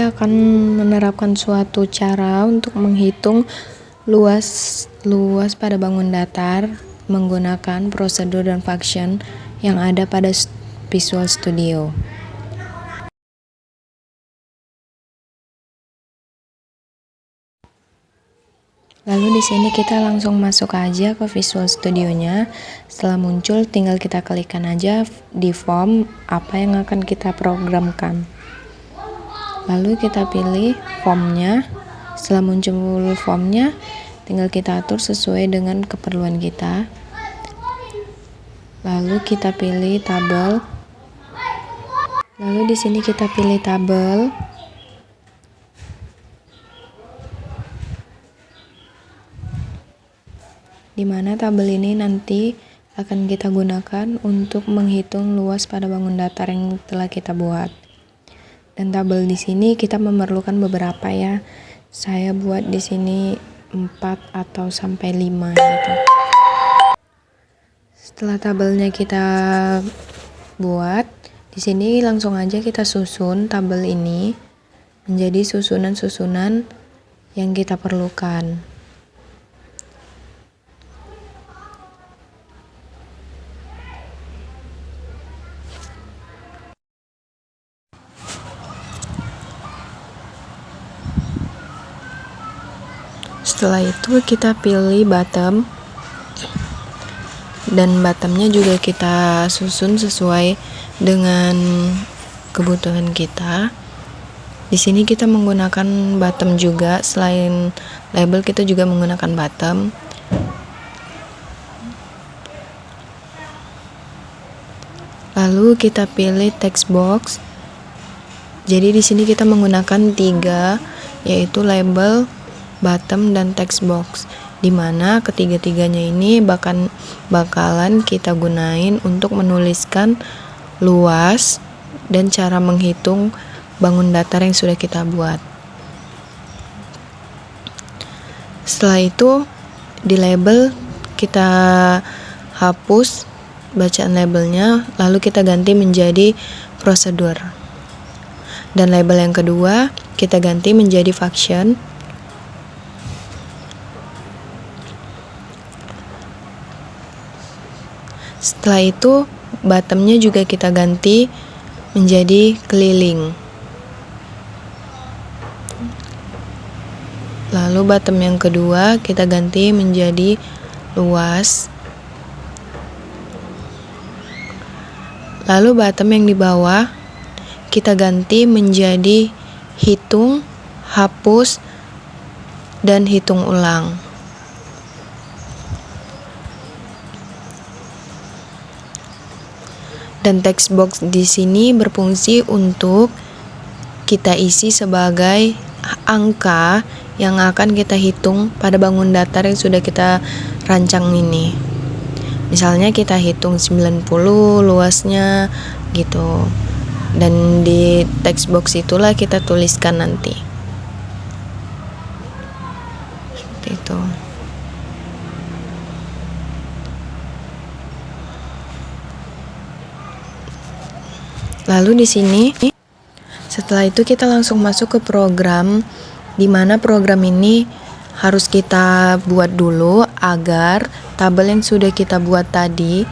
saya akan menerapkan suatu cara untuk menghitung luas pada bangun datar menggunakan prosedur dan function yang ada pada Visual Studio. Lalu di sini kita langsung masuk aja ke Visual Studio-nya. Setelah muncul, tinggal kita klikkan aja di form apa yang akan kita programkan. Lalu kita pilih formnya. Setelah muncul formnya, tinggal kita atur sesuai dengan keperluan kita. Lalu kita pilih tabel. Lalu di sini kita pilih tabel. Di mana tabel ini nanti akan kita gunakan untuk menghitung luas pada bangun datar yang telah kita buat. Dan tabel di sini kita memerlukan beberapa ya. Saya buat di sini 4 atau sampai 5 gitu. Setelah tabelnya kita buat, di sini langsung aja kita susun tabel ini menjadi susunan-susunan yang kita perlukan. Setelah itu kita pilih bottom, dan bottomnya juga kita susun sesuai dengan kebutuhan kita. Di sini kita menggunakan bottom juga, selain label kita juga menggunakan bottom. Lalu kita pilih text box. Jadi di sini kita menggunakan 3, yaitu label, bottom, dan text box, dimana ketiga-tiganya ini bakalan kita gunain untuk menuliskan luas dan cara menghitung bangun datar yang sudah kita buat. Setelah itu di label kita hapus bacaan labelnya, lalu kita ganti menjadi prosedur. Dan label yang kedua kita ganti menjadi function. Setelah itu bottomnya juga kita ganti menjadi keliling. Lalu bottom yang kedua kita ganti menjadi luas. Lalu bottom yang di bawah kita ganti menjadi hitung, hapus, dan hitung ulang. Dan text box di sini berfungsi untuk kita isi sebagai angka yang akan kita hitung pada bangun datar yang sudah kita rancang ini. Misalnya kita hitung 90 luasnya gitu. Dan di text box itulah kita tuliskan nanti. Seperti itu. Lalu di sini, setelah itu kita langsung masuk ke program, di mana program ini harus kita buat dulu agar tabel yang sudah kita buat tadi,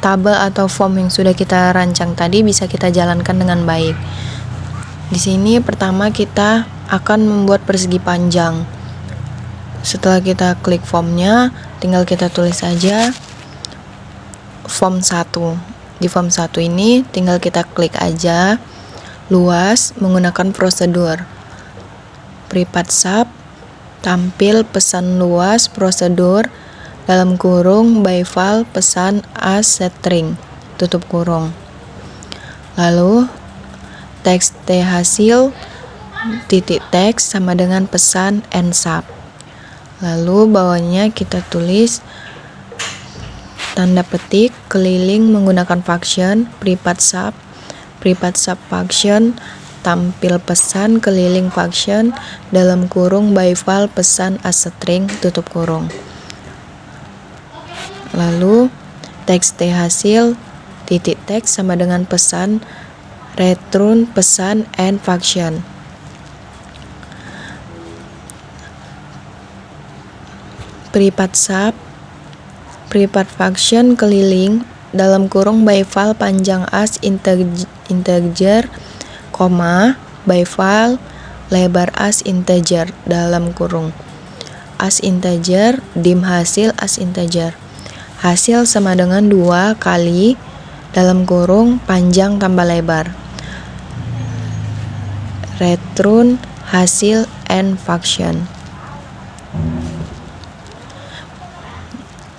tabel atau form yang sudah kita rancang tadi bisa kita jalankan dengan baik. Di sini pertama kita akan membuat persegi panjang. Setelah kita klik formnya, tinggal kita tulis saja form 1. Di form 1 ini tinggal kita klik aja luas menggunakan prosedur. Privat sub, tampil pesan luas prosedur dalam kurung by file pesan as string tutup kurung. Lalu teks T hasil titik teks sama dengan pesan end sub. Lalu bawahnya kita tulis tanda petik keliling menggunakan function privat sub function tampil pesan keliling function dalam kurung by file pesan as string tutup kurung. Lalu teks T hasil titik teks sama dengan pesan return pesan end function. Privat sub, privat function keliling dalam kurung by file panjang as integer, by file lebar as integer dalam kurung. As integer, dim hasil as integer. Hasil sama dengan 2 kali dalam kurung panjang tambah lebar. Return hasil and function.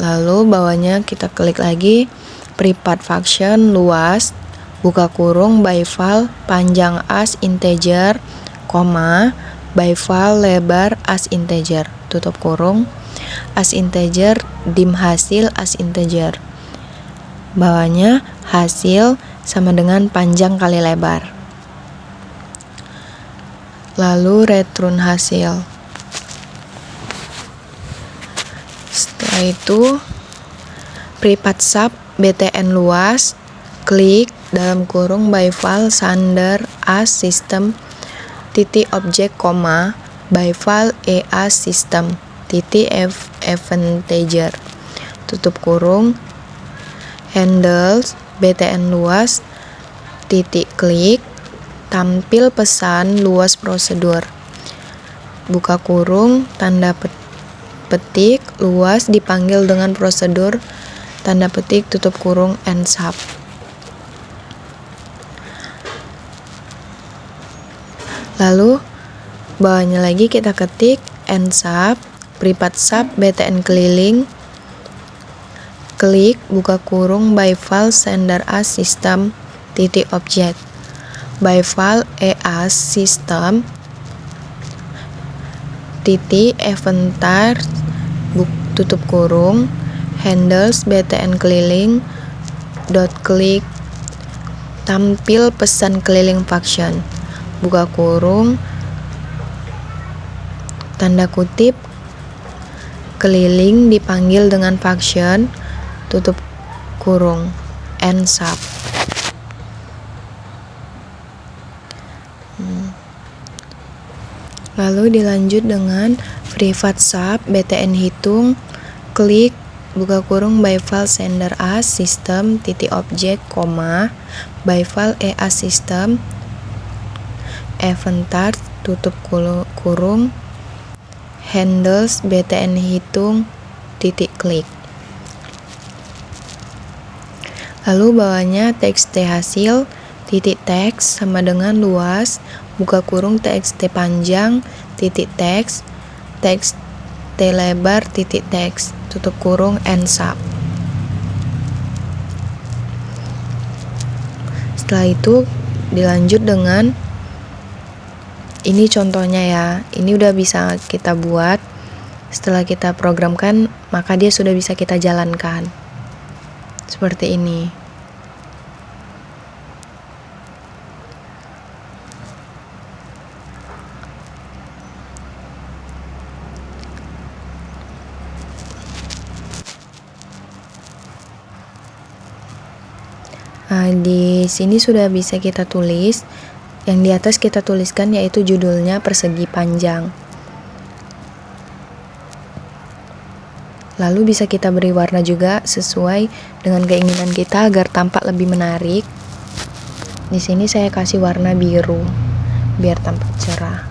Lalu bawahnya kita klik lagi privat function luas, buka kurung by file panjang as integer, by file lebar as integer, tutup kurung, as integer, dim hasil as integer. Bawahnya hasil sama dengan panjang kali lebar. Lalu return hasil. Setelah itu privat sub btn luas, klik dalam kurung by file sander as system titik objek, by file as system titik eventager, tutup kurung, handles btn luas titik klik, tampil pesan luas prosedur, buka kurung, tanda petik luas dipanggil dengan prosedur, tanda petik tutup kurung and sub. Lalu bawahnya lagi kita ketik and sub, privat sub btn keliling, klik buka kurung by file sender as system titik objek, by file as system titik eventar, tutup kurung, handles btn keliling dot klik, tampil pesan keliling function, buka kurung, tanda kutip, keliling dipanggil dengan function, tutup kurung, and sub. Lalu dilanjut dengan privat sub btn hitung, klik buka kurung by file sender as system titik objek, by file as system eventar, tutup kurung, handles btn hitung titik klik. Lalu bawahnya txt hasil titik teks sama dengan luas, buka kurung txt panjang titik teks, txt lebar titik teks, tutup kurung and sub. Setelah itu dilanjut dengan ini contohnya ya, ini udah bisa kita buat. Setelah kita programkan, maka dia sudah bisa kita jalankan seperti ini. Nah, di sini sudah bisa kita tulis. Yang di atas kita tuliskan yaitu judulnya persegi panjang. Lalu bisa kita beri warna juga sesuai dengan keinginan kita agar tampak lebih menarik. Di sini saya kasih warna biru biar tampak cerah.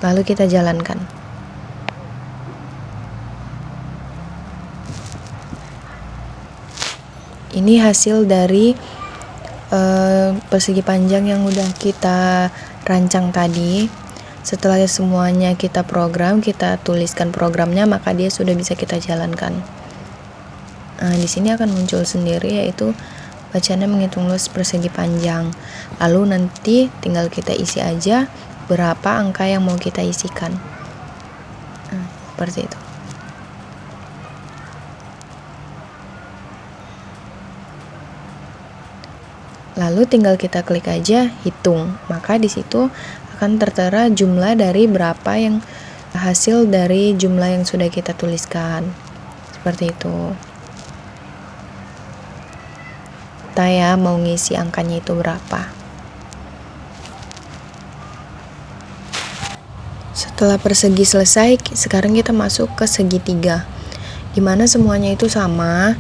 Lalu kita jalankan. Ini hasil dari persegi panjang yang udah kita rancang tadi. Setelah semuanya kita program, kita tuliskan programnya, maka dia sudah bisa kita jalankan. Nah, di sini akan muncul sendiri yaitu bacanya menghitung luas persegi panjang. Lalu nanti tinggal kita isi aja berapa angka yang mau kita isikan. Nah, seperti itu. Lalu tinggal kita klik aja hitung, maka di situ akan tertera jumlah dari berapa yang hasil dari jumlah yang sudah kita tuliskan. Seperti itu. Kita ya mau ngisi angkanya itu berapa. Setelah persegi selesai, sekarang kita masuk ke segitiga, dimana semuanya itu sama.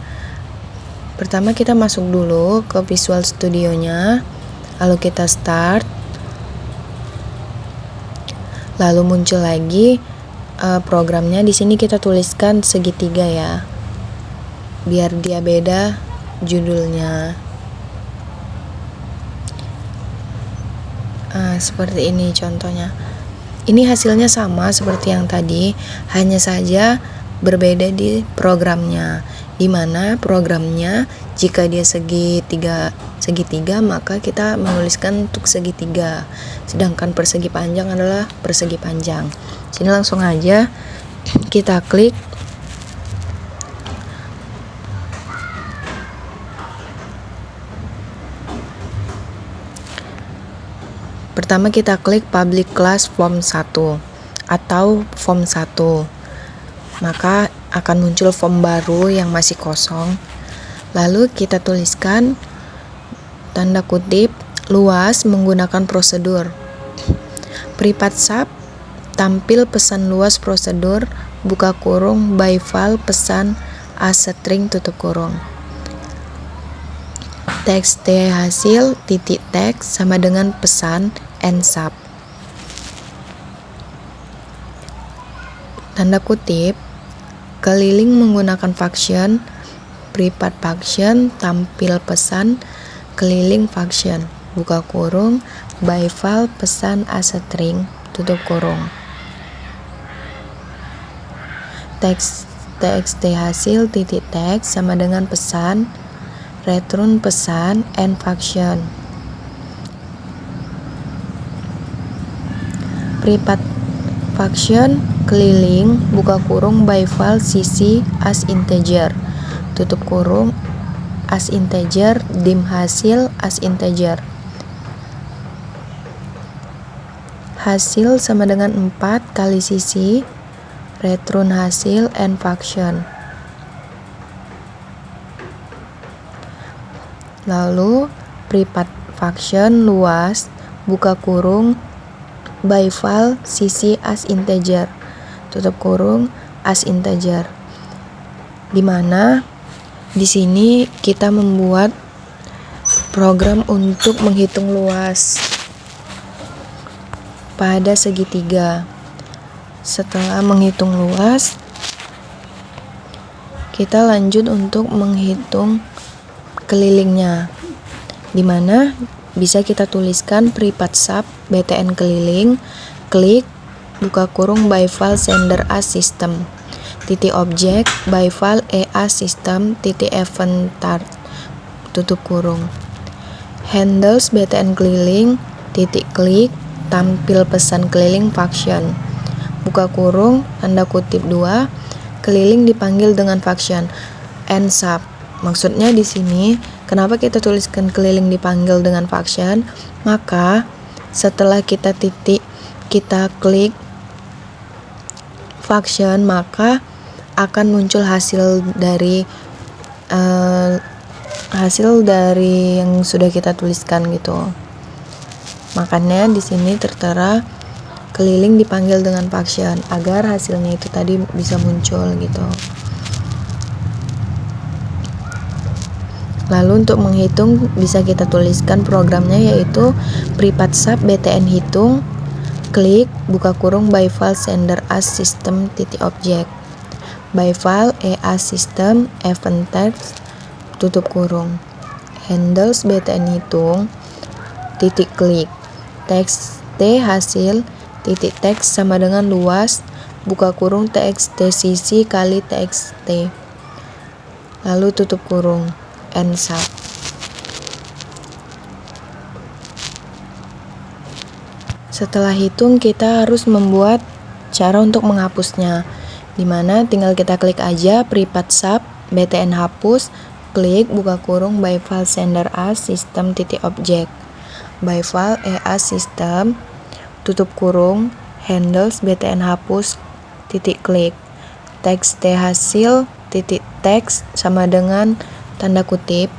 Pertama kita masuk dulu ke Visual Studio-nya, lalu kita start, lalu muncul lagi programnya. Di sini kita tuliskan segitiga ya, biar dia beda judulnya. Seperti ini contohnya. Ini hasilnya sama seperti yang tadi, hanya saja berbeda di programnya. Dimana programnya jika dia segitiga, maka kita menuliskan untuk segitiga, sedangkan persegi panjang adalah persegi panjang. Sini langsung aja kita klik. Pertama kita klik public class form 1 atau form 1, maka akan muncul form baru yang masih kosong. Lalu kita tuliskan tanda kutip luas menggunakan prosedur. Privat sub tampil pesan luas prosedur buka kurung by file pesan as string tutup kurung. Txt hasil titik teks sama dengan pesan and sub. Tanda kutip keliling menggunakan function privat function tampil pesan keliling function buka kurung by file pesan as string tutup kurung. Txt hasil titik teks sama dengan pesan return pesan and function. Privat function keliling buka kurung by file cc as integer tutup kurung as integer dim hasil as integer. Hasil sama dengan 4 kali cc return hasil and function. Lalu privat function luas buka kurung by file cc as integer tutup kurung as integer. Dimana di sini kita membuat program untuk menghitung luas pada segitiga. Setelah menghitung luas, kita lanjut untuk menghitung kelilingnya, dimana bisa kita tuliskan privat sub btn keliling klik buka kurung by file sender as system titik object by file as system titik event start tutup kurung. Handles btn keliling titik klik tampil pesan keliling function buka kurung tanda kutip 2 keliling dipanggil dengan function and sub. Maksudnya di sini kenapa kita tuliskan keliling dipanggil dengan function? Maka setelah kita klik function, maka akan muncul hasil dari yang sudah kita tuliskan gitu. Makanya di sini tertera keliling dipanggil dengan function agar hasilnya itu tadi bisa muncul gitu. Lalu untuk menghitung bisa kita tuliskan programnya, yaitu privat sub btn hitung klik buka kurung by file sender as system titik object by file as system event text tutup kurung. Handles btn hitung titik klik txt hasil titik teks sama dengan luas buka kurung txt cc kali txt lalu tutup kurung and sub. Setelah hitung kita harus membuat cara untuk menghapusnya, dimana tinggal kita klik aja privat sub btn hapus klik buka kurung by file sender as system titik object by file as system tutup kurung handles btn hapus titik klik txt hasil titik teks sama dengan tanda kutip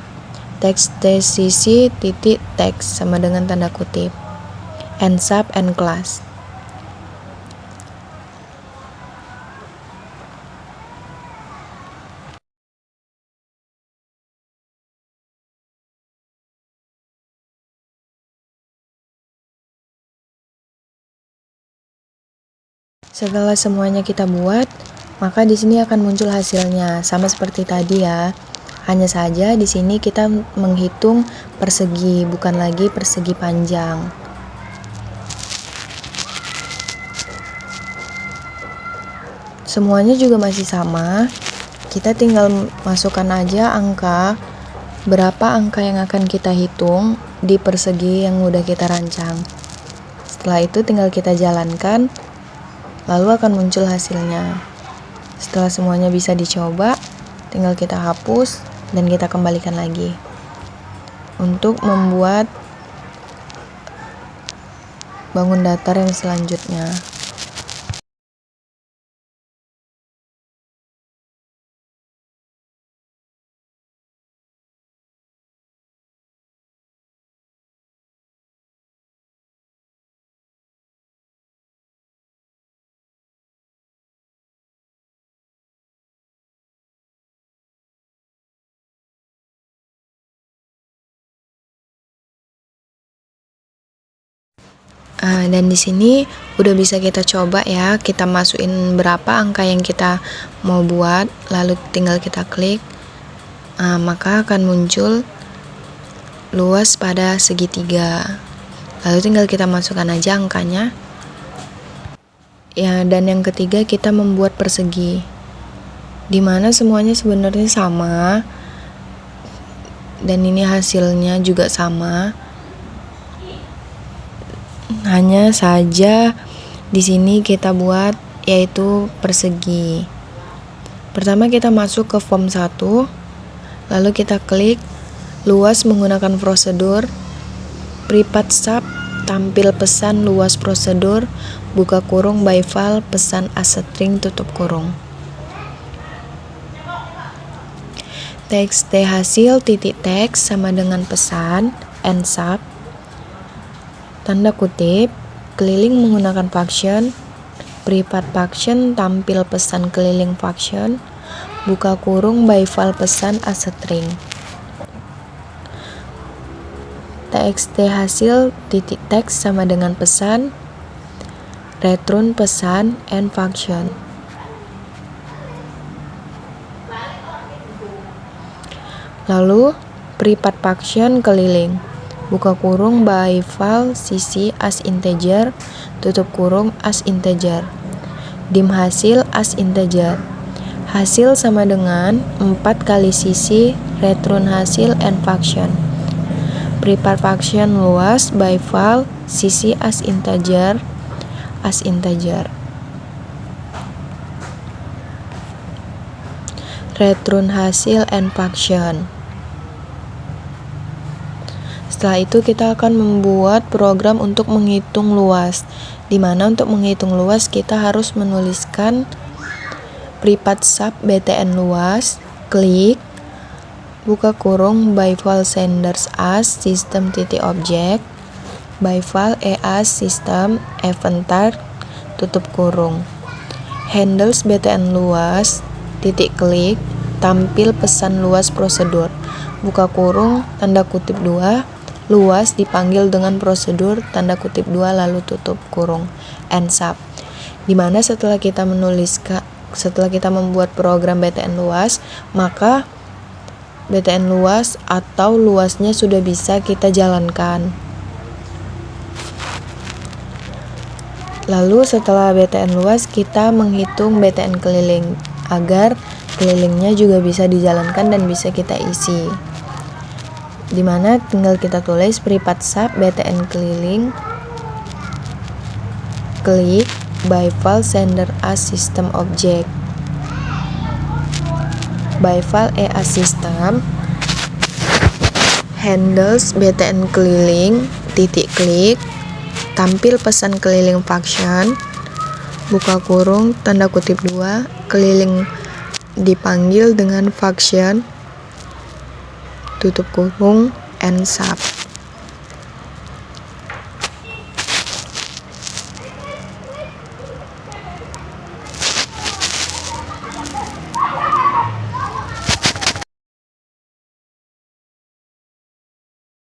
txt cc titik teks sama dengan tanda kutip and sub and class. Setelah semuanya kita buat, maka di sini akan muncul hasilnya, sama seperti tadi ya. Hanya saja di sini kita menghitung persegi, bukan lagi persegi panjang. Semuanya juga masih sama. Kita tinggal masukkan aja angka, berapa angka yang akan kita hitung di persegi yang udah kita rancang. Setelah itu tinggal kita jalankan, lalu akan muncul hasilnya. Setelah semuanya bisa dicoba, tinggal kita hapus dan kita kembalikan lagi untuk membuat bangun datar yang selanjutnya. Dan di sini udah bisa kita coba ya, kita masukin berapa angka yang kita mau buat, lalu tinggal kita klik, maka akan muncul luas pada segitiga. Lalu tinggal kita masukkan aja angkanya. Ya, dan yang ketiga kita membuat persegi, dimana semuanya sebenarnya sama, dan ini hasilnya juga sama. Hanya saja di sini kita buat yaitu persegi. Pertama kita masuk ke form 1, lalu kita klik luas menggunakan prosedur, privat sub, tampil pesan luas prosedur, buka kurung by file, pesan as string, tutup kurung. Txt hasil titik teks sama dengan pesan, end sub, tanda kutip, keliling menggunakan function, privat function, tampil pesan keliling function, buka kurung by file pesan as string. Txt hasil titik teks sama dengan pesan, return pesan, end function. Lalu privat function keliling, buka kurung by file cc as integer, tutup kurung as integer, dim hasil as integer, hasil sama dengan 4 kali cc, return hasil, end function. Privat function luas by file cc as integer, return hasil, end function. Setelah itu kita akan membuat program untuk menghitung luas, dimana untuk menghitung luas kita harus menuliskan privat sub btn luas, klik, buka kurung by file senders as system titik object, by file as system eventer, tutup kurung, handles btn luas, titik klik, tampil pesan luas prosedur, buka kurung, tanda kutip 2, luas dipanggil dengan prosedur, tanda kutip 2, lalu tutup kurung, end sub. Dimana setelah kita membuat program btn luas, maka btn luas atau luasnya sudah bisa kita jalankan. Lalu setelah btn luas, kita menghitung btn keliling agar kelilingnya juga bisa dijalankan dan bisa kita isi, dimana tinggal kita tulis privat sub btn keliling, klik, by file sender as system object, by file as system, handles btn keliling, titik klik, tampil pesan keliling function, buka kurung, tanda kutip 2, keliling dipanggil dengan function, tutup kurung, end sub.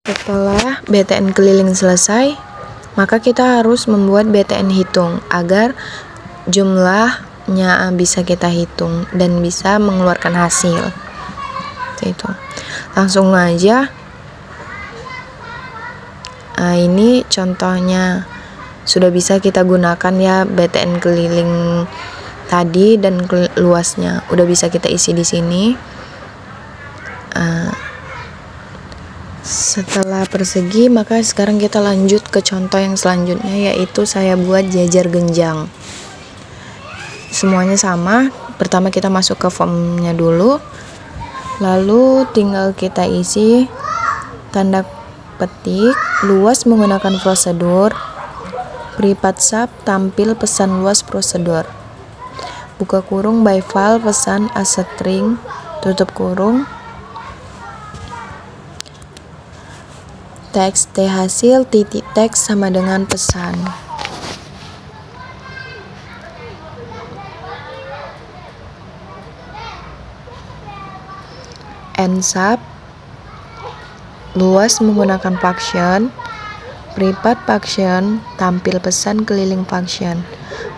Setelah btn keliling selesai, maka kita harus membuat btn hitung agar jumlahnya bisa kita hitung dan bisa mengeluarkan hasil. Itu. Langsung aja. Nah, ini contohnya sudah bisa kita gunakan ya, BTN keliling tadi dan luasnya udah bisa kita isi di sini. Setelah persegi, maka sekarang kita lanjut ke contoh yang selanjutnya, yaitu saya buat jajar genjang. Semuanya sama. Pertama kita masuk ke formnya dulu, lalu tinggal kita isi tanda petik luas menggunakan prosedur. Privat sub tampil pesan luas prosedur. Buka kurung by file pesan as string, tutup kurung. Teks T hasil titik teks sama dengan pesan. End sub luas menggunakan function. Privat function tampil pesan keliling function.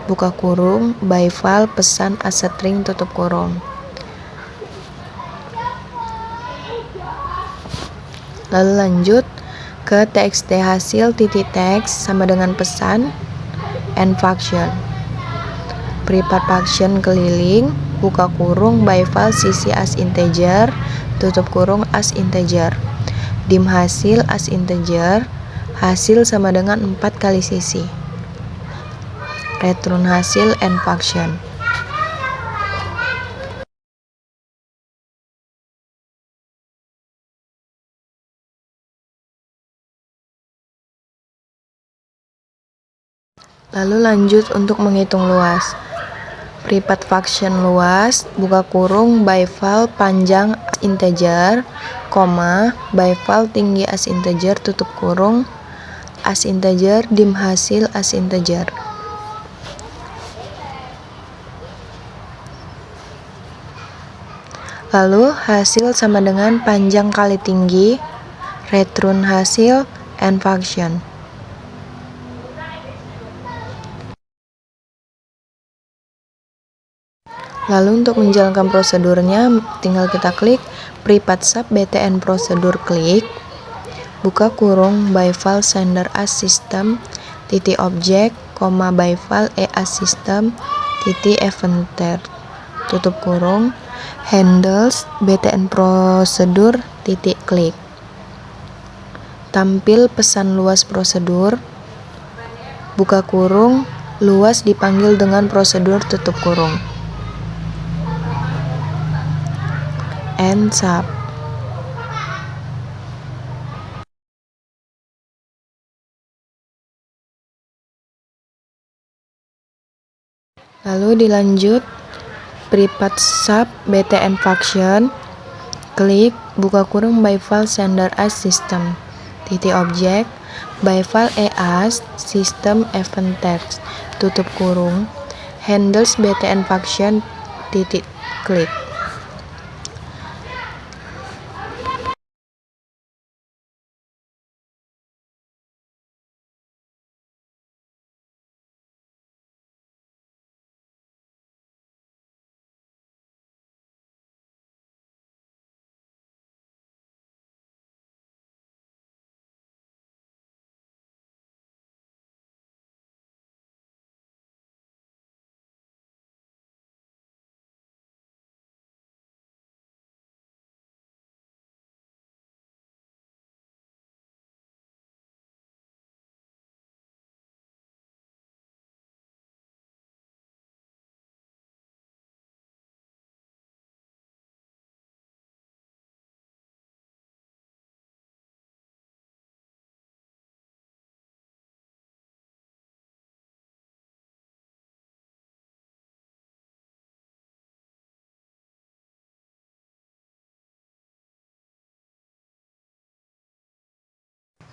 Buka kurung by file pesan as string, tutup kurung. Lalu lanjut ke txt hasil titik teks sama dengan pesan end function. Privat function keliling, buka kurung by file sisi as integer, tutup kurung as integer. Dim hasil as integer, hasil sama dengan 4 kali sisi. Return hasil end function. Lalu lanjut untuk menghitung luas. Privat function luas, buka kurung by file panjang as integer, koma, by file tinggi as integer, tutup kurung, as integer, dim hasil as integer. Lalu hasil sama dengan panjang kali tinggi, return hasil end function. Lalu untuk menjalankan prosedurnya tinggal kita klik privat sub btn prosedur, klik, buka kurung by file sender as system titik object, koma by file as system titik eventer, tutup kurung, handles btn prosedur titik klik. Tampil pesan luas prosedur, buka kurung, luas dipanggil dengan prosedur, tutup kurung. End sub. Lalu dilanjut privat sub btn function, klik, buka kurung by file sender as system titik object, by file as system event text, tutup kurung, handles btn function titik klik.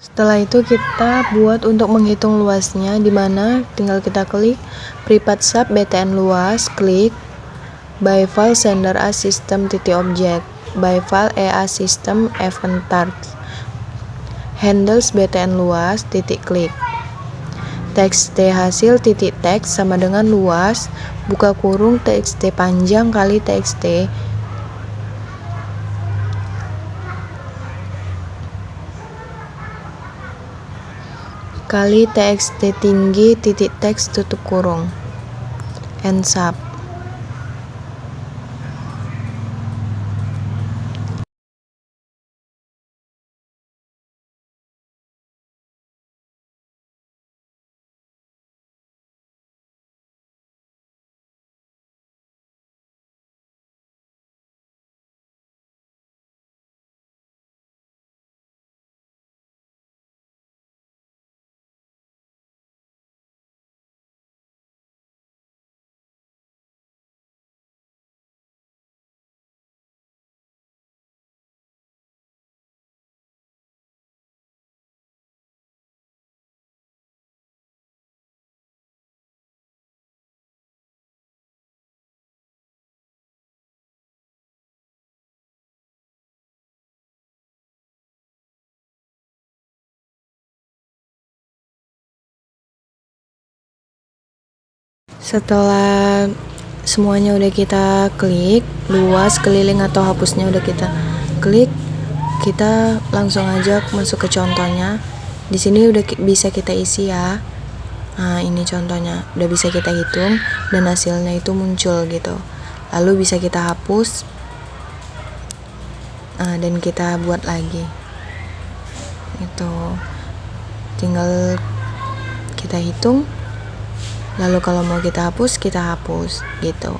Setelah itu kita buat untuk menghitung luasnya, dimana tinggal kita klik privat sub btn luas, klik, by file sender as system titik object, by file as system event task, handles btn luas titik klik. txt hasil titik teks sama dengan luas buka kurung txt panjang kali txt kali txt tinggi titik teks tutup kurung. Ends up. Setelah semuanya udah kita klik, luas, keliling atau hapusnya udah kita klik, kita langsung aja masuk ke contohnya. Di sini udah bisa kita isi ya. Nah, ini contohnya, udah bisa kita hitung dan hasilnya itu muncul gitu. Lalu bisa kita hapus dan kita buat lagi. Itu tinggal kita hitung. Lalu kalau mau kita hapus gitu.